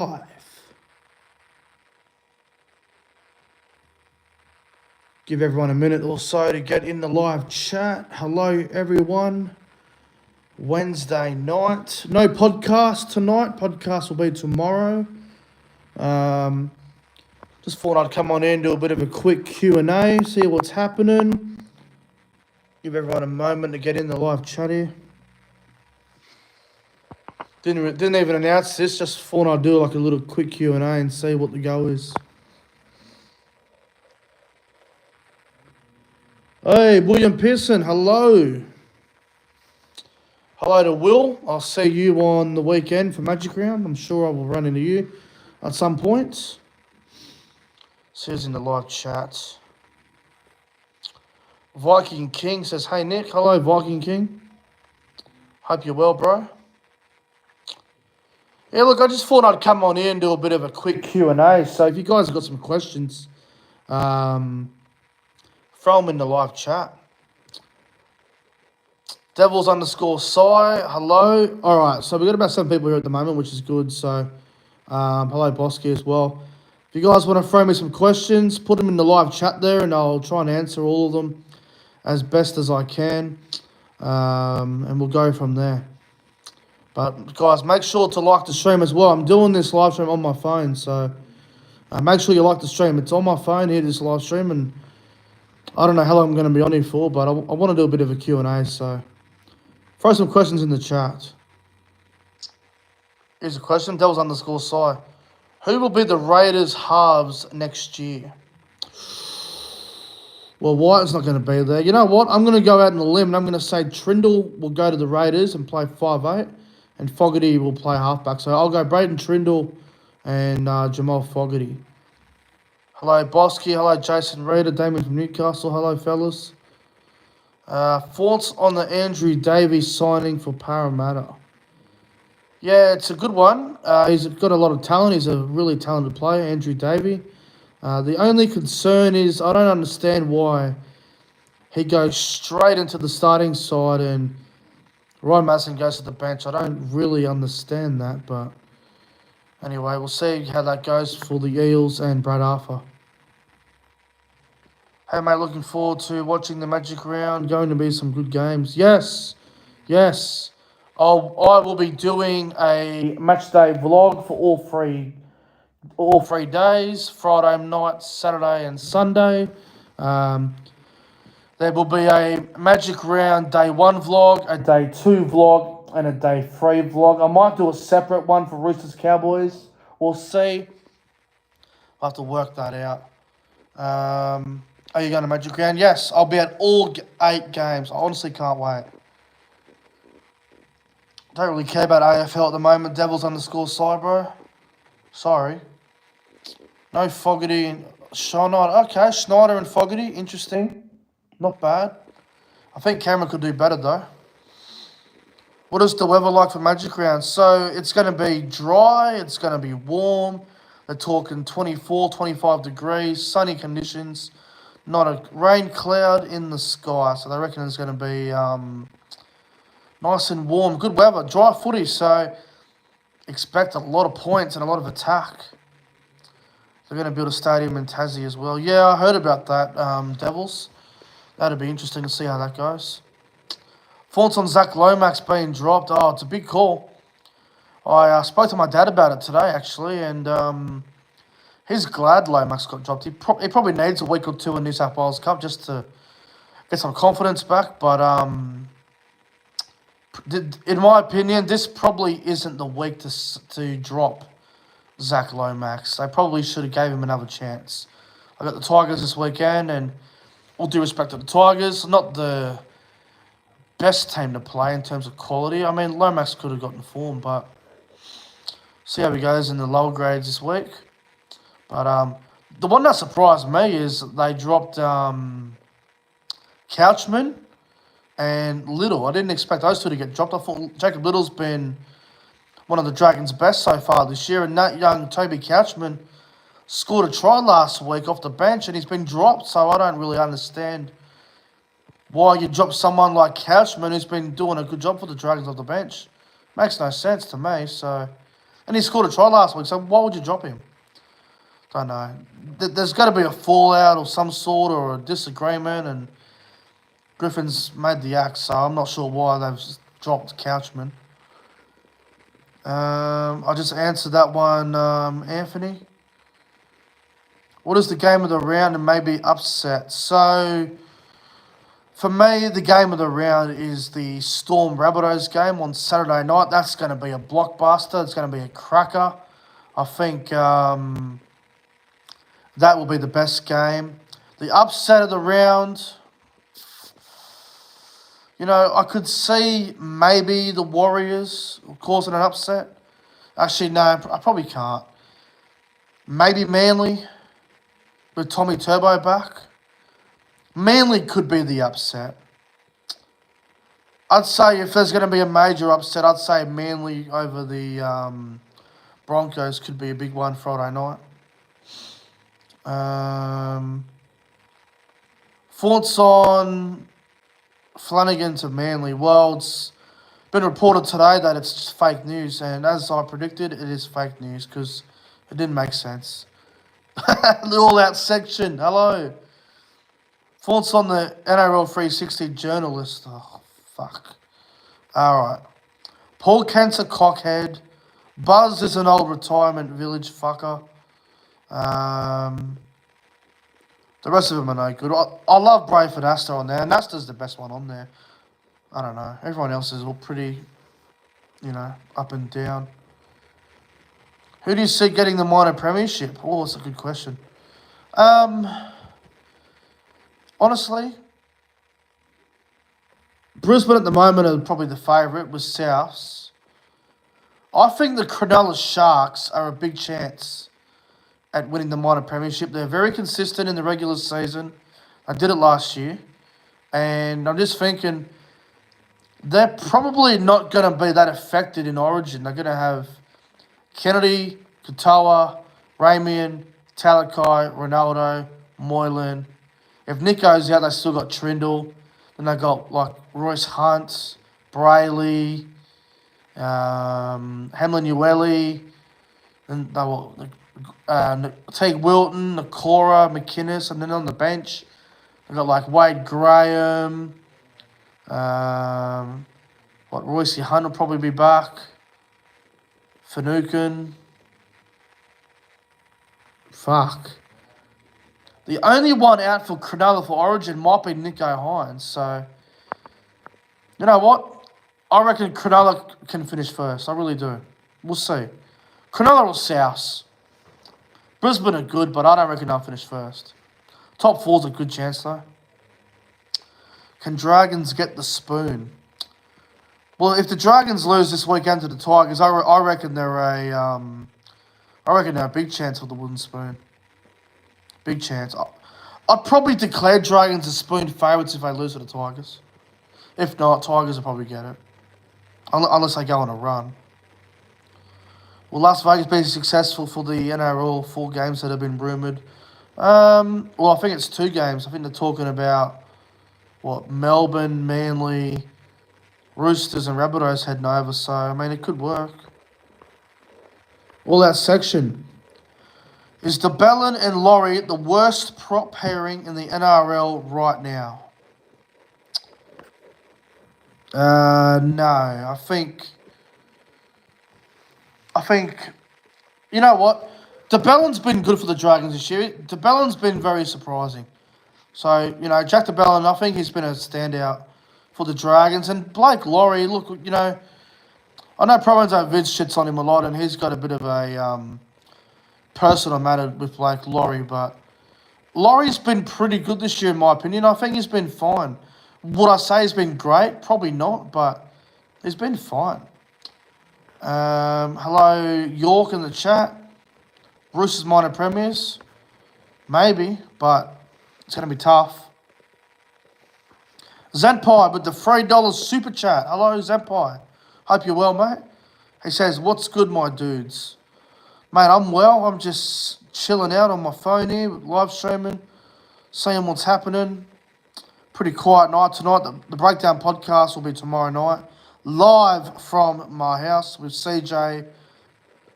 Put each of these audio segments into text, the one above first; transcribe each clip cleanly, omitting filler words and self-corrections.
Live. Give everyone a minute or so to get in the live chat. Hello, everyone. Wednesday night. No podcast tonight. Podcast will be tomorrow. Just thought I'd come on in, do a bit of a quick Q&A, see what's happening. Give everyone a moment to get in the live chat here. Didn't even announce this. Just thought I'd do like a little quick Q&A and see what the go is. Hey, William Pearson, hello. Hello to Will. I'll see you on the weekend for Magic Round. I'm sure I will run into you at some point. Says in the live chat. Viking King says, hey, Nick. Hello, Viking King. Hope you're well, bro. Yeah, look, I just thought I'd come on in and do a bit of a quick Q&A. So if you guys have got some questions, throw them in the live chat. Devils_Sai, hello. All right, so we've got about 7 people here at the moment, which is good. So, hello, Bosky, as well. If you guys want to throw me some questions, put them in the live chat there, and I'll try and answer all of them as best as I can. And we'll go from there. But, guys, make sure to like the stream as well. I'm doing this live stream on my phone, so make sure you like the stream. It's on my phone here, this live stream, and I don't know how long I'm going to be on here for, but I want to do a bit of a Q&A, so throw some questions in the chat. Here's a question, Devils_Sai. Who will be the Raiders' halves next year? Well, White's not going to be there. You know what? I'm going to go out on a limb, and I'm going to say Trindle will go to the Raiders and play 5'8", and Fogarty will play halfback. So I'll go Braden Trindle and Jamal Fogarty. Hello, Bosky. Hello, Jason Reader. Damien from Newcastle. Hello, fellas. Thoughts on the Andrew Davies signing for Parramatta? Yeah, it's a good one. He's got a lot of talent. He's a really talented player, Andrew Davies. The only concern is I don't understand why he goes straight into the starting side and Ryan Madison goes to the bench. I don't really understand that, but anyway, we'll see how that goes for the Eels and Brad Arthur. Hey, mate, looking forward to watching the Magic Round. Going to be some good games. Yes. I will be doing a match day vlog for all three days, Friday night, Saturday and Sunday. There will be a Magic Round Day 1 vlog, a Day 2 vlog, and a Day 3 vlog. I might do a separate one for Roosters Cowboys. We'll see. I'll have to work that out. Are you going to Magic Round? Yes, I'll be at all 8 games. I honestly can't wait. Don't really care about AFL at the moment. Devils_Sai, bro. Sorry. No Fogarty and Schneider. Okay, Schneider and Fogarty. Interesting. Not bad. I think Cameron could do better, though. What is the weather like for Magic Round? So, it's going to be dry. It's going to be warm. They're talking 24, 25 degrees. Sunny conditions. Not a rain cloud in the sky. So, they reckon it's going to be nice and warm. Good weather. Dry footy. So, expect a lot of points and a lot of attack. They're going to build a stadium in Tassie as well. Yeah, I heard about that, Devils. That'd be interesting to see how that goes. Thoughts on Zach Lomax being dropped? Oh, it's a big call. I spoke to my dad about it today, actually, and he's glad Lomax got dropped. He probably needs a week or 2 in New South Wales Cup just to get some confidence back. But in my opinion, this probably isn't the week to drop Zach Lomax. They probably should have gave him another chance. I got the Tigers this weekend, and all due respect to the Tigers, not the best team to play in terms of quality. I mean, Lomax could have gotten form, but see how he goes in the lower grades this week. But the one that surprised me is they dropped Couchman and Little. I didn't expect those two to get dropped. I thought Jacob Little's been one of the Dragons' best so far this year, and that young Toby Couchman scored a try last week off the bench, and he's been dropped, so I don't really understand why you drop someone like Couchman who's been doing a good job for the Dragons off the bench. Makes no sense to me, so And he scored a try last week, so why would you drop him? Don't know. There's got to be a fallout of some sort or a disagreement, and Griffin's made the axe, so I'm not sure why they've dropped Couchman. I just answered that one, Anthony. What is the game of the round and maybe upset? So, for me, the game of the round is the Storm Rabbitohs game on Saturday night. That's going to be a blockbuster. It's going to be a cracker. I think that will be the best game. The upset of the round, you know, I could see maybe the Warriors causing an upset. Actually, no, I probably can't. Maybe Manly with Tommy Turbo back. Manly could be the upset. I'd say if there's going to be a major upset, I'd say Manly over the Broncos could be a big one Friday night. Thoughts on Flanagan to Manly? Well, it's been reported today that it's just fake news, and as I predicted, it is fake news because it didn't make sense. The all-out section, hello. Thoughts on the NRL 360 journalist? Oh, fuck. Alright. Paul Kent's a cockhead. Buzz is an old retirement village fucker. The rest of them are no good. I love Brayford Astor on there, and Astor's the best one on there. I don't know. Everyone else is all pretty, you know, up and down. Who do you see getting the minor premiership? Oh, that's a good question. Honestly, Brisbane at the moment are probably the favourite with Souths. I think the Cronulla Sharks are a big chance at winning the minor premiership. They're very consistent in the regular season. I did it last year. And I'm just thinking they're probably not going to be that affected in Origin. They're going to have Kennedy, Katoa, Ramian, Talakai, Ronaldo, Moylan. If Nick goes out, they still got Trindle. Then they got like Royce Hunt, Brayley, Hamlin Ueli, and they were Teague Wilton, Nakora, McInnes, and then on the bench they got like Wade Graham. Royce Hunt will probably be back. Finucane. Fuck. The only one out for Cronulla for Origin might be Nico Hines. So, you know what? I reckon Cronulla can finish first. I really do. We'll see. Cronulla or South. Brisbane are good, but I don't reckon they'll finish first. Top four's a good chance, though. Can Dragons get the spoon? Well, if the Dragons lose this weekend to the Tigers, I reckon they're a big chance for the wooden spoon. Big chance. I'd probably declare Dragons as spoon favourites if they lose to the Tigers. If not, Tigers will probably get it. Unless they go on a run. Will Las Vegas be successful for the NRL 4 games that have been rumoured? Well, I think it's 2 games. I think they're talking about, Melbourne, Manly, Roosters and Rabbitohs heading over. So, I mean, it could work. All that section. Is DeBellin and Laurie the worst prop pairing in the NRL right now? No. I think, you know what? DeBellin's been good for the Dragons this year. DeBellin's been very surprising. So, you know, Jack DeBellin, I think he's been a standout for the Dragons. And Blake Laurie, look, you know, I know Provenzo Vid shits on him a lot, and he's got a bit of a personal matter with Blake Laurie, but Laurie's been pretty good this year, in my opinion. I think he's been fine. Would I say he's been great? Probably not, but he's been fine. Hello, York in the chat. Roosters minor premiers? Maybe, but it's going to be tough. Zanpai with the $3 super chat. Hello, Zanpai. Hope you're well, mate. He says, what's good, my dudes? Mate, I'm well. I'm just chilling out on my phone here, live streaming, seeing what's happening. Pretty quiet night tonight. The Breakdown podcast will be tomorrow night. Live from my house with CJ,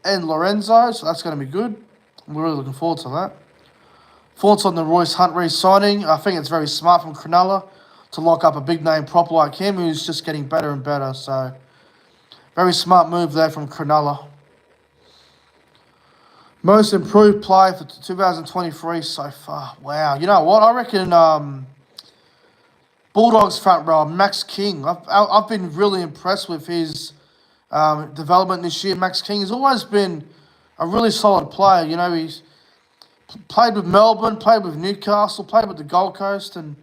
and Lorenzo, so that's going to be good. We're really looking forward to that. Thoughts on the Royce Hunt re-signing? I think it's very smart from Cronulla to lock up a big name prop like him, who's just getting better and better. So, very smart move there from Cronulla. Most improved player for 2023 so far. Wow. You know what? I reckon Bulldogs front row, Max King. I've been really impressed with his development this year. Max King has always been a really solid player. You know, he's played with Melbourne, played with Newcastle, played with the Gold Coast, and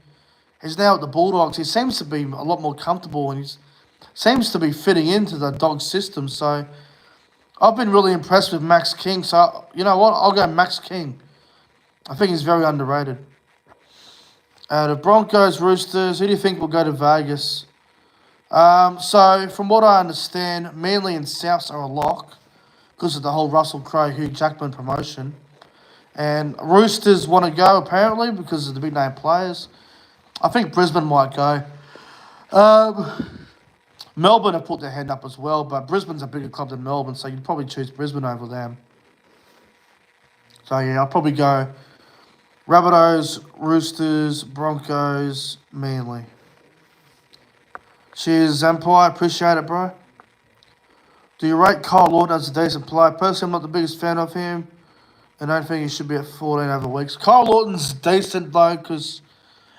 he's now at the Bulldogs. He seems to be a lot more comfortable, and he seems to be fitting into the Dog system. So I've been really impressed with Max King. So, you know what? I'll go Max King. I think he's very underrated. The Broncos, Roosters, who do you think will go to Vegas? So, from what I understand, Manly and Souths are a lock because of the whole Russell Crowe, Hugh Jackman promotion. And Roosters want to go, apparently, because of the big-name players. I think Brisbane might go. Melbourne have put their hand up as well, but Brisbane's a bigger club than Melbourne, so you'd probably choose Brisbane over them. So, yeah, I'll probably go Rabbitohs, Roosters, Broncos, Manly. Cheers, Empire. Appreciate it, bro. Do you rate Kyle Lawton as a decent player? Personally, I'm not the biggest fan of him. I don't think he should be at 14 over weeks. Kyle Lawton's decent, though, because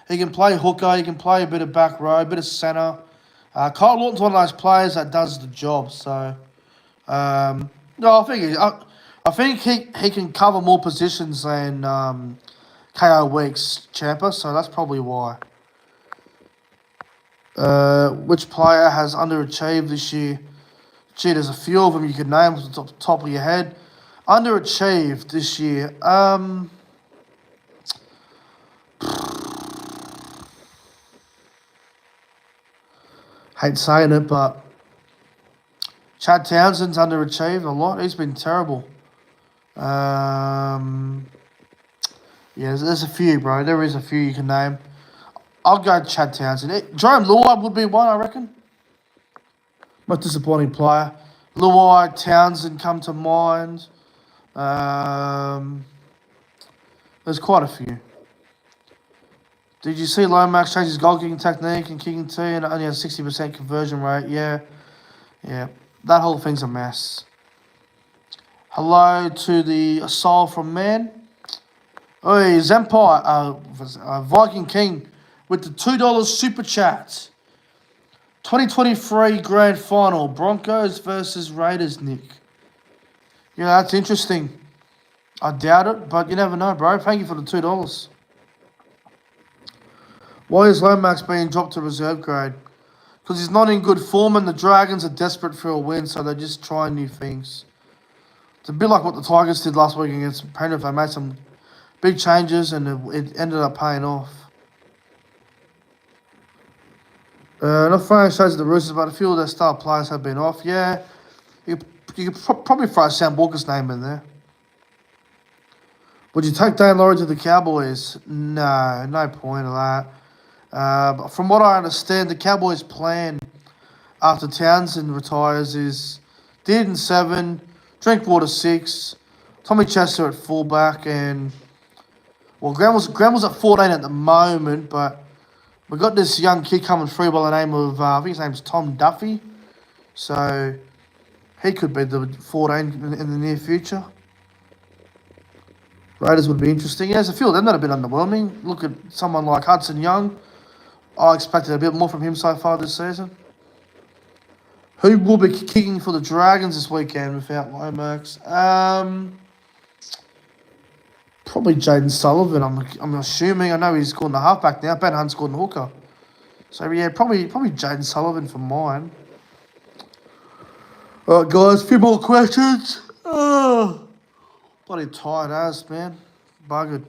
he can play hooker, he can play a bit of back row, a bit of centre. Kyle Lawton's one of those players that does the job. So, no, I think he can cover more positions than KO Weeks, Champa, so that's probably why. Which player has underachieved this year? Gee, there's a few of them you could name off the top of your head. Underachieved this year. Hate saying it, but Chad Townsend's underachieved a lot. He's been terrible. Yeah, there's a few, bro. There is a few you can name. I'll go Chad Townsend. Jerome Luai would be one, I reckon. Most disappointing player. Luai, Townsend come to mind. There's quite a few. Did you see Lomax change his goal kicking technique and kicking tee and only has 60% conversion rate? Yeah. That whole thing's a mess. Hello to the Soul from Man. Oi, Zempire, Viking King with the $2 super chat. 2023 Grand Final, Broncos versus Raiders, Nick. Yeah, that's interesting. I doubt it, but you never know, bro. Thank you for the $2. Why is Lomax being dropped to reserve grade? Because he's not in good form and the Dragons are desperate for a win, so they're just trying new things. It's a bit like what the Tigers did last week against Penrith. They made some big changes and it ended up paying off. Not throwing shows at the Roosters, but a few of their star players have been off. Yeah, you could probably throw Sam Walker's name in there. Would you take Dane Laurie to the Cowboys? No point of that. But from what I understand, the Cowboys' plan after Townsend retires is Dearden 7, Drinkwater 6, Tommy Chester at fullback, and Grenville's at 14 at the moment, but we've got this young kid coming through by the name of, I think his name's Tom Duffy. So he could be the 14 in the near future. Raiders would be interesting. Yeah, there's a few of them that have been underwhelming. Look at someone like Hudson Young. I expected a bit more from him so far this season. Who will be kicking for the Dragons this weekend without Lomax? Probably Jaden Sullivan, I'm assuming. I know he's scored in the halfback now. Ben Hunt's scored in the hooker. So, yeah, probably Jaden Sullivan for mine. All right, guys, a few more questions. Bloody tired ass, man. Buggered.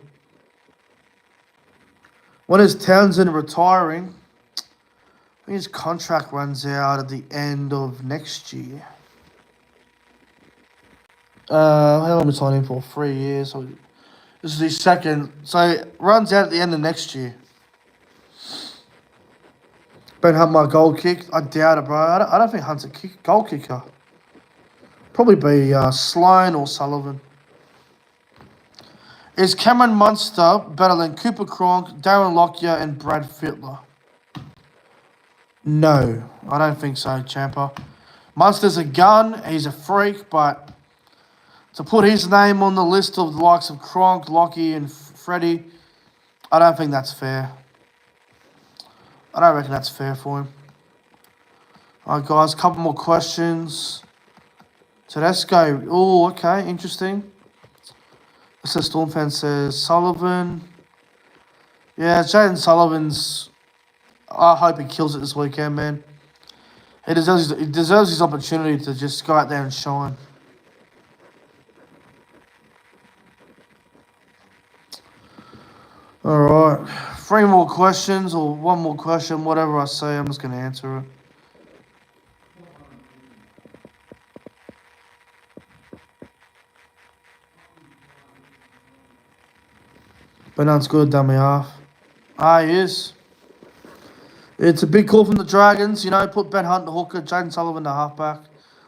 When is Townsend retiring? I think his contract runs out at the end of next year. How long am I signing for? 3 years. So this is his second. So it runs out at the end of next year. Ben Hunt might goal kick. I doubt it, bro. I don't think Hunt's a goal kicker. Probably be Sloan or Sullivan. Is Cameron Munster better than Cooper Cronk, Darren Lockyer, and Brad Fittler? No, I don't think so, Champa. Munster's a gun, he's a freak, but to put his name on the list of the likes of Cronk, Lockie, and Freddie, I don't think that's fair. I don't reckon that's fair for him. Alright, guys, a couple more questions. Tedesco. Oh, okay, interesting. So Storm fan says Sullivan. Yeah, Jaden Sullivan's. I hope he kills it this weekend, man. He deserves his opportunity to just go out there and shine. All right, 3 more questions or 1 more question, whatever I say, I'm just going to answer it. Bernard's good, dummy half. He is. It's a big call from the Dragons, you know, put Ben Hunt to hooker, Jaden Sullivan to halfback.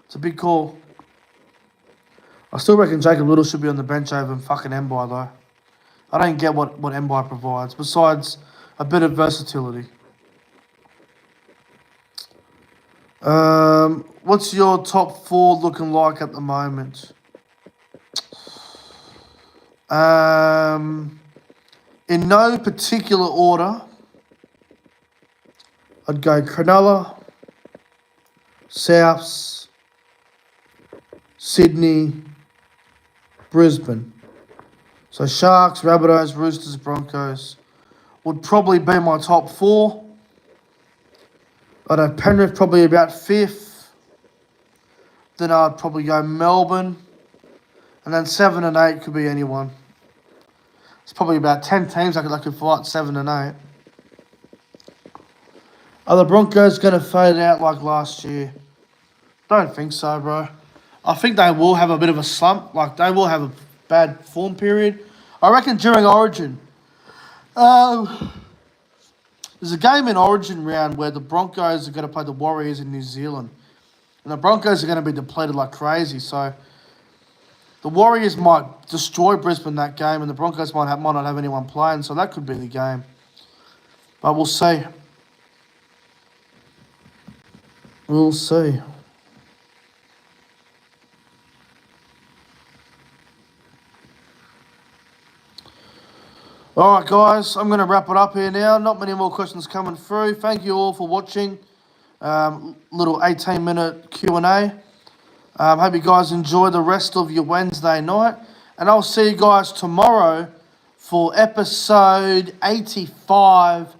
It's a big call. I still reckon Jacob Little should be on the bench over fucking Mbai, though. I don't get what Mbai provides, besides a bit of versatility. What's your top 4 looking like at the moment? In no particular order, I'd go Cronulla, Souths, Sydney, Brisbane. So Sharks, Rabbitohs, Roosters, Broncos would probably be my top 4. I'd have Penrith probably about 5th. Then I'd probably go Melbourne. And then 7 and 8 could be anyone. It's probably about 10 teams I could fight 7 and 8. Are the Broncos going to fade out like last year? Don't think so, bro. I think they will have a bit of a slump. Like, they will have a bad form period. I reckon during Origin. There's a game in Origin round where the Broncos are going to play the Warriors in New Zealand. And the Broncos are going to be depleted like crazy. So the Warriors might destroy Brisbane that game, and the Broncos might not have anyone playing. So that could be the game. But we'll see. We'll see. All right, guys, I'm going to wrap it up here now. Not many more questions coming through. Thank you all for watching. Little 18-minute Q&A. Hope you guys enjoy the rest of your Wednesday night. And I'll see you guys tomorrow for episode 85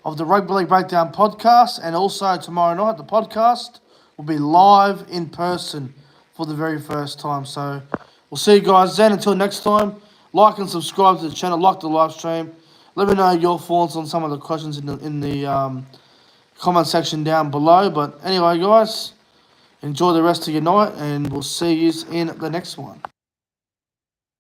of the Rugby League Breakdown podcast. And also tomorrow night, the podcast will be live in person for the very first time. So we'll see you guys then. Until next time, like and subscribe to the channel, like the live stream. Let me know your thoughts on some of the questions in the comment section down below. But anyway, guys, enjoy the rest of your night, and we'll see you in the next one.